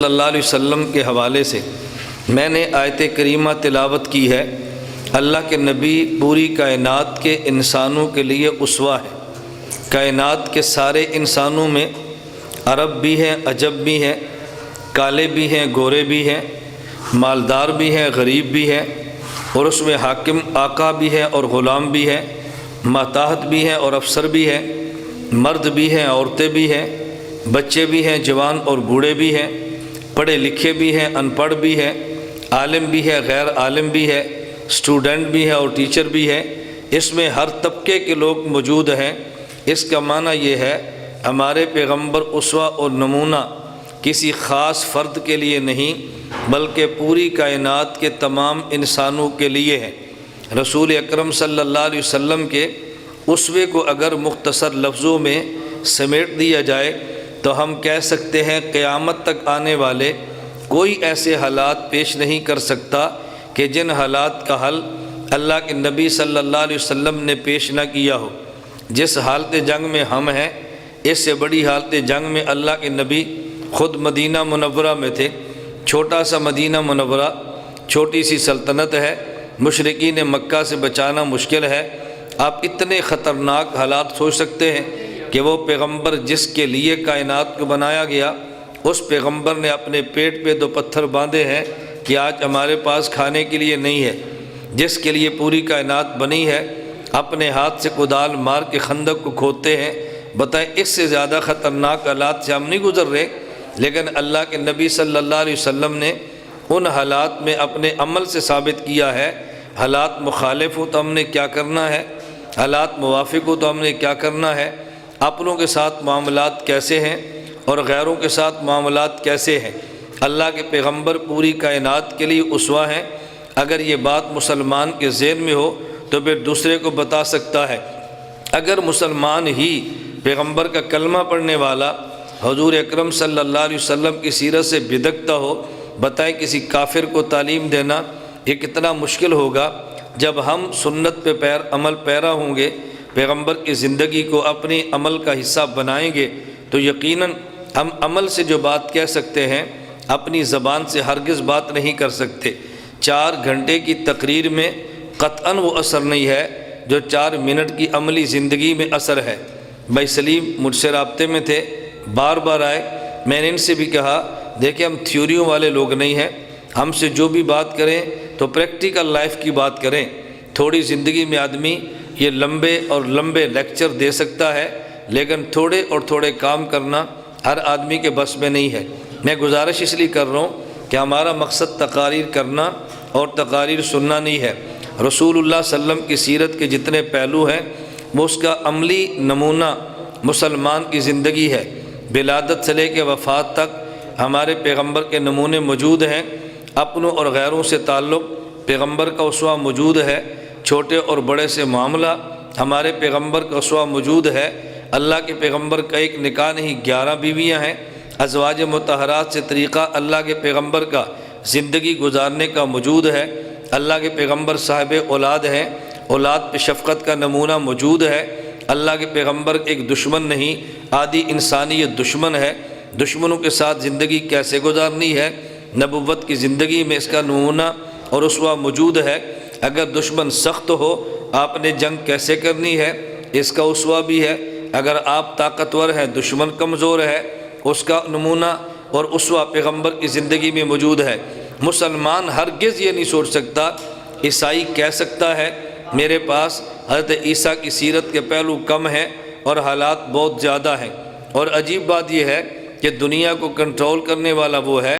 اللہ علیہ وسلم کے حوالے سے میں نے آیت کریمہ تلاوت کی ہے۔ اللہ کے نبی پوری کائنات کے انسانوں کے لیے اسوہ ہے۔ کائنات کے سارے انسانوں میں عرب بھی ہیں، عجب بھی ہیں، کالے بھی ہیں، گورے بھی ہیں، مالدار بھی ہیں، غریب بھی ہیں، اور اس میں حاکم آقا بھی ہے اور غلام بھی ہے، ماتحت بھی ہیں اور افسر بھی ہیں، مرد بھی ہیں، عورتیں بھی ہیں، بچے بھی ہیں، جوان اور بوڑھے بھی ہیں، پڑھے لکھے بھی ہیں، ان پڑھ بھی ہیں، عالم بھی ہے، غیر عالم بھی ہے، اسٹوڈنٹ بھی ہے اور ٹیچر بھی ہے۔ اس میں ہر طبقے کے لوگ موجود ہیں۔ اس کا معنی یہ ہے ہمارے پیغمبر اسوہ اور نمونہ کسی خاص فرد کے لیے نہیں بلکہ پوری کائنات کے تمام انسانوں کے لیے ہے۔ رسول اکرم صلی اللہ علیہ وسلم کے اسوے کو اگر مختصر لفظوں میں سمیٹ دیا جائے تو ہم کہہ سکتے ہیں قیامت تک آنے والے کوئی ایسے حالات پیش نہیں کر سکتا کہ جن حالات کا حل اللہ کے نبی صلی اللہ علیہ وسلم نے پیش نہ کیا ہو۔ جس حالت جنگ میں ہم ہیں، اس سے بڑی حالت جنگ میں اللہ کے نبی خود مدینہ منورہ میں تھے۔ چھوٹا سا مدینہ منورہ، چھوٹی سی سلطنت ہے، مشرکین مکہ سے بچانا مشکل ہے۔ آپ اتنے خطرناک حالات سوچ سکتے ہیں کہ وہ پیغمبر جس کے لیے کائنات کو بنایا گیا، اس پیغمبر نے اپنے پیٹ پہ 2 پتھر باندھے ہیں کہ آج ہمارے پاس کھانے کے لیے نہیں ہے۔ جس کے لیے پوری کائنات بنی ہے اپنے ہاتھ سے کدال مار کے خندق کو کھودتے ہیں۔ بتائیں اس سے زیادہ خطرناک حالات سے ہم نہیں گزر رہے، لیکن اللہ کے نبی صلی اللہ علیہ وسلم نے ان حالات میں اپنے عمل سے ثابت کیا ہے۔ حالات مخالف ہو تو ہم نے کیا کرنا ہے، حالات موافق ہو تو ہم نے کیا کرنا ہے، اپنوں کے ساتھ معاملات کیسے ہیں اور غیروں کے ساتھ معاملات کیسے ہیں۔ اللہ کے پیغمبر پوری کائنات کے لیے اسوہ ہیں۔ اگر یہ بات مسلمان کے ذہن میں ہو تو پھر دوسرے کو بتا سکتا ہے۔ اگر مسلمان ہی پیغمبر کا کلمہ پڑھنے والا حضور اکرم صلی اللہ علیہ وسلم کی سیرت سے بدکتا ہو، بتائیں کسی کافر کو تعلیم دینا یہ کتنا مشکل ہوگا۔ جب ہم سنت پہ عمل پیرا ہوں گے، پیغمبر کی زندگی کو اپنی عمل کا حصہ بنائیں گے تو یقیناً ہم عمل سے جو بات کہہ سکتے ہیں اپنی زبان سے ہرگز بات نہیں کر سکتے۔ 4 گھنٹے کی تقریر میں قطعاً وہ اثر نہیں ہے جو 4 منٹ کی عملی زندگی میں اثر ہے۔ بھائی سلیم مجھ سے رابطے میں تھے، بار بار آئے، میں نے ان سے بھی کہا دیکھیں ہم تھیوریوں والے لوگ نہیں ہیں، ہم سے جو بھی بات کریں تو پریکٹیکل لائف کی بات کریں۔ تھوڑی زندگی میں آدمی یہ لمبے لیکچر دے سکتا ہے، لیکن تھوڑے کام کرنا ہر آدمی کے بس میں نہیں ہے۔ میں گزارش اس لیے کر رہا ہوں کہ ہمارا مقصد تقاریر کرنا اور تقاریر سننا نہیں ہے۔ رسول اللہ صلی اللہ علیہ وسلم کی سیرت کے جتنے پہلو ہیں وہ اس کا عملی نمونہ مسلمان کی زندگی ہے۔ ولادت سے لے کے وفات تک ہمارے پیغمبر کے نمونے موجود ہیں۔ اپنوں اور غیروں سے تعلق پیغمبر کا اسوہ موجود ہے۔ چھوٹے اور بڑے سے معاملہ ہمارے پیغمبر کا اسوہ موجود ہے۔ اللہ کے پیغمبر کا ایک نکاح نہیں 11 بیویاں ہیں۔ ازواج مطہرات سے طریقہ اللہ کے پیغمبر کا زندگی گزارنے کا موجود ہے۔ اللہ کے پیغمبر صاحب اولاد ہیں، اولاد پہ شفقت کا نمونہ موجود ہے۔ اللہ کے پیغمبر ایک دشمن نہیں، آدھی انسانیت دشمن ہے۔ دشمنوں کے ساتھ زندگی کیسے گزارنی ہے، نبوت کی زندگی میں اس کا نمونہ اور اسوہ موجود ہے۔ اگر دشمن سخت ہو آپ نے جنگ کیسے کرنی ہے، اس کا اسوہ بھی ہے۔ اگر آپ طاقتور ہیں دشمن کمزور ہے، اس کا نمونہ اور اسوہ پیغمبر کی زندگی میں موجود ہے۔ مسلمان ہرگز یہ نہیں سوچ سکتا، عیسائی کہہ سکتا ہے میرے پاس حضرت عیسیٰ کی سیرت کے پہلو کم ہیں اور حالات بہت زیادہ ہیں۔ اور عجیب بات یہ ہے کہ دنیا کو کنٹرول کرنے والا وہ ہے